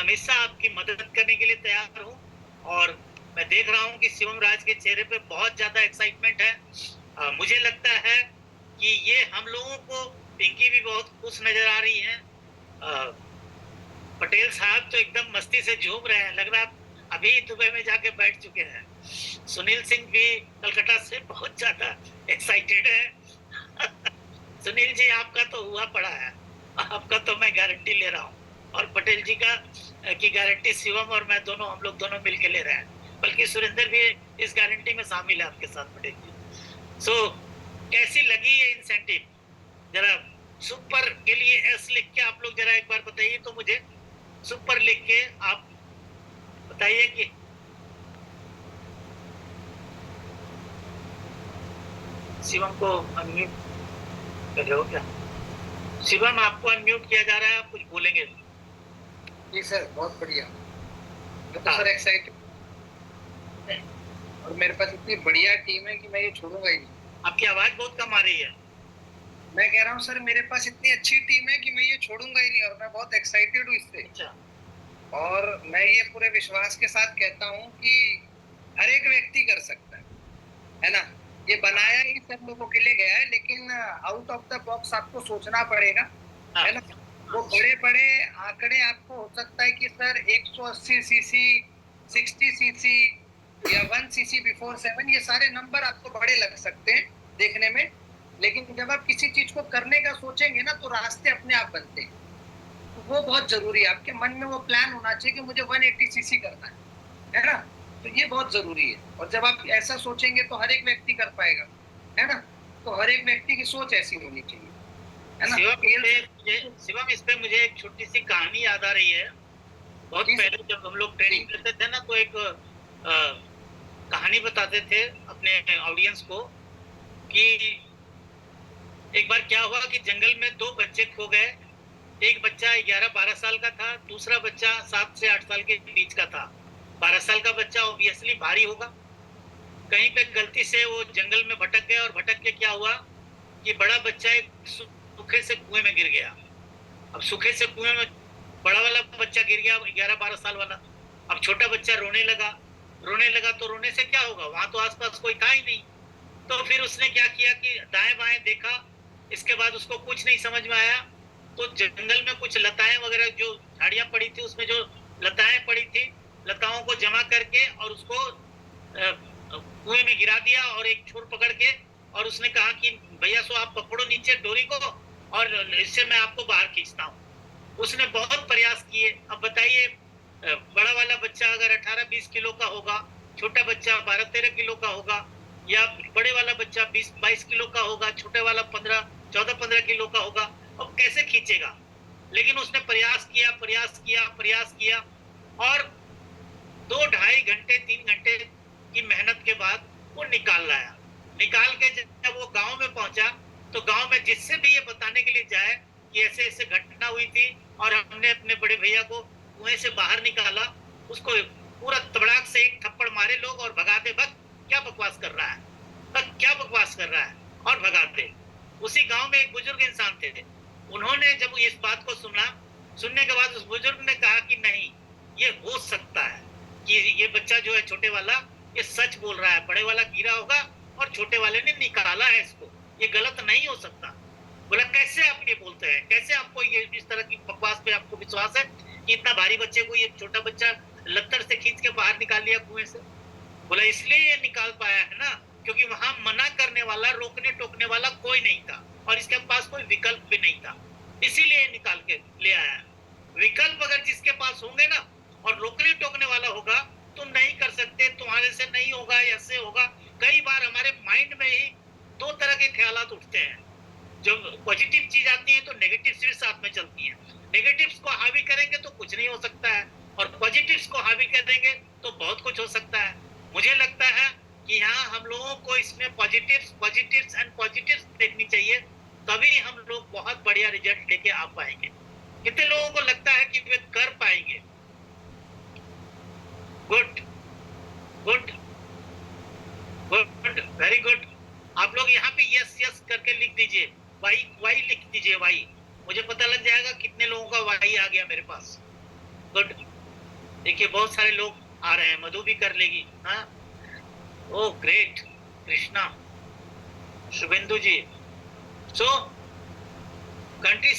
हमेशा आपकी मदद करने के लिए तैयार हूँ। और मैं देख रहा हूँ कि शिवम राज के चेहरे पे बहुत ज्यादा एक्साइटमेंट है। मुझे लगता है कि ये हम लोगों को, पिंकी भी बहुत खुश नजर आ रही है। पटेल साहब तो एकदम मस्ती से झूम रहे हैं, लग रहा है अभी दुबई में जाके बैठ चुके हैं। सुनील सिंह भी कलकत्ता से बहुत ज्यादा एक्साइटेड है। सुनील जी, आपका तो हुआ पड़ा है, आपका तो मैं गारंटी ले रहा हूँ, और पटेल जी का की गारंटी शिवम और मैं दोनों, हम लोग दोनों मिलकर ले रहे हैं, बल्कि सुरेंद्र भी इस गारंटी में शामिल है आपके साथ पटेल जी। सो कैसी लगी ये इंसेंटिव, जरा सुपर के लिए एस लिख के आप लोग जरा एक बार बताइए तो मुझे, सुपर लिख के आप बताइए कि शिवम को अनम्यूट कर रहे हो क्या? शिवम, आपको अनम्यूट किया जा रहा है, आप कुछ बोलेंगे? जी सर, बहुत बढ़िया। मैं तो सर एक्साइटेड, और मेरे पास इतनी बढ़िया टीम है कि मैं ये छोड़ूंगा ही नहीं। आपकी आवाज बहुत कम आ रही है। मैं कह रहा हूँ सर, मेरे पास इतनी अच्छी टीम है कि मैं ये छोड़ूंगा ही नहीं, और मैं बहुत एक्साइटेड हूँ इससे। अच्छा। और मैं ये पूरे विश्वास के साथ कहता हूँ कि हर एक व्यक्ति कर सकता है ना। ये बनाया ही सब लोगों के लिए गया है, लेकिन आउट ऑफ द बॉक्स आपको सोचना पड़ेगा, है ना। वो बड़े बड़े आंकड़े आपको हो सकता है कि सर 180 सीसी, 60 सीसी या 1 सीसी बिफोर 7, ये सारे नंबर आपको बड़े लग सकते हैं देखने में, लेकिन जब आप किसी चीज को करने का सोचेंगे ना, तो रास्ते अपने आप बनते हैं। तो वो बहुत जरूरी है, आपके मन में वो प्लान होना चाहिए कि मुझे 180 सीसी करना है ना। तो ये बहुत जरूरी है, और जब आप ऐसा सोचेंगे तो हर एक व्यक्ति कर पाएगा, है ना। तो हर एक व्यक्ति की सोच ऐसी होनी चाहिए, है ना। शिवम, इस पे मुझे एक छोटी सी कहानी याद आ रही है। बहुत पहले जब हम लोग ट्रेनिंग करते थे ना, तो एक कहानी बताते थे अपने ऑडियंस को कि एक बार क्या हुआ कि जंगल में दो बच्चे खो गए। एक बच्चा 11-12 साल का था, दूसरा बच्चा 7 से 8 साल के बीच का था। 12 साल का बच्चा ऑब्वियसली भारी होगा। कहीं पे गलती से वो जंगल में भटक गया, और भटक के क्या हुआ कि बड़ा बच्चा एक सूखे से कुएं में गिर गया। अब सूखे से कुएं में बड़ा वाला बच्चा गिर गया, 11-12 साल वाला। अब छोटा बच्चा रोने लगा। तो रोने से क्या होगा, वहां तो आसपास कोई था ही नहीं। तो फिर उसने क्या किया कि दाएं बाएं देखा। इसके बाद उसको कुछ नहीं समझ में आया, तो जंगल में कुछ लताएं वगैरह, जो झाड़ियां पड़ी थी उसमें जो लताएं पड़ी थी, लताओं को जमा करके और उसको कुएं में गिरा दिया, और एक छोर पकड़ के, और उसने कहा कि भैया सो आप पकड़ो नीचे डोरी को, और इससे मैं आपको बाहर खींचता हूँ। उसने बहुत प्रयास किए। अब बताइए, बड़ा वाला बच्चा अगर 18-20 किलो का होगा, छोटा बच्चा 12-13 किलो का होगा, या बड़े वाला बच्चा 20-22 किलो का होगा, छोटे वाला 14-15 किलो का होगा, अब कैसे खींचेगा? लेकिन उसने प्रयास किया, और 2-2.5 घंटे 3 घंटे की मेहनत के बाद वो निकाल के जब वो गांव में पहुंचा, तो गांव में जिससे भी ये बताने के लिए जाए कि ऐसे ऐसे घटना हुई थी और हमने अपने बड़े भैया को कुएं से बाहर निकाला, उसको पूरा तबड़ाक से एक थप्पड़ मारे लोग और भगा दे। भग, क्या बकवास कर रहा है, और भगा दे। उसी गांव में एक बुजुर्ग इंसान थे, उन्होंने जब इस बात को सुनने के बाद उस बुजुर्ग ने कहा कि नहीं, ये हो सकता है कि ये बच्चा जो है छोटे वाला, ये सच बोल रहा है, बड़े वाला गिरा होगा और छोटे वाले ने निकाला है इसको, ये गलत नहीं हो सकता। बोला कैसे आप ये बोलते हैं, कैसे आपको ये इस तरह की बकवास पे आपको विश्वास है कि इतना भारी बच्चे को ये छोटा बच्चा लत्तर से खींच के बाहर निकाल लिया कुएं से? बोला इसलिए ये निकाल पाया है ना, क्योंकि वहां मना करने वाला, रोकने टोकने वाला कोई नहीं था, और इसके पास कोई विकल्प भी नहीं था, इसीलिए निकाल के ले आया। विकल्प अगर जिसके पास होंगे ना, और रोकने टोकने वाला होगा, तुम नहीं कर सकते, तुम्हारे से नहीं होगा, ऐसे होगा। कई बार हमारे माइंड में ही दो तरह के ख्यालात उठते हैं। जब पॉजिटिव चीज आती है तो नेगेटिव चीज साथ में चलती है। नेगेटिव्स को हावी करेंगे तो कुछ नहीं हो सकता है, और पॉजिटिव्स को हावी करेंगे तो बहुत कुछ हो सकता है। मुझे लगता है कि यहाँ हम लोगों को इसमें पॉजिटिव्स एंड पॉजिटिव्स देखनी चाहिए, तभी हम लोग बहुत बढ़िया रिजल्ट लेके आ पाएंगे। कितने लोगों को लगता है कि वे कर पाएंगे? Good good good, very good. आप लोग यहाँ पे यस यस करके लिख दीजिए, वाई लिख दीजिए, वाई। मुझे पता लग जाएगा कितने लोगों का वाई आ गया मेरे पास। गुड। देखिए बहुत सारे लोग आ रहे हैं, मधु भी कर लेगी। हाँ, oh great, Krishna, Shubhendu ji. So country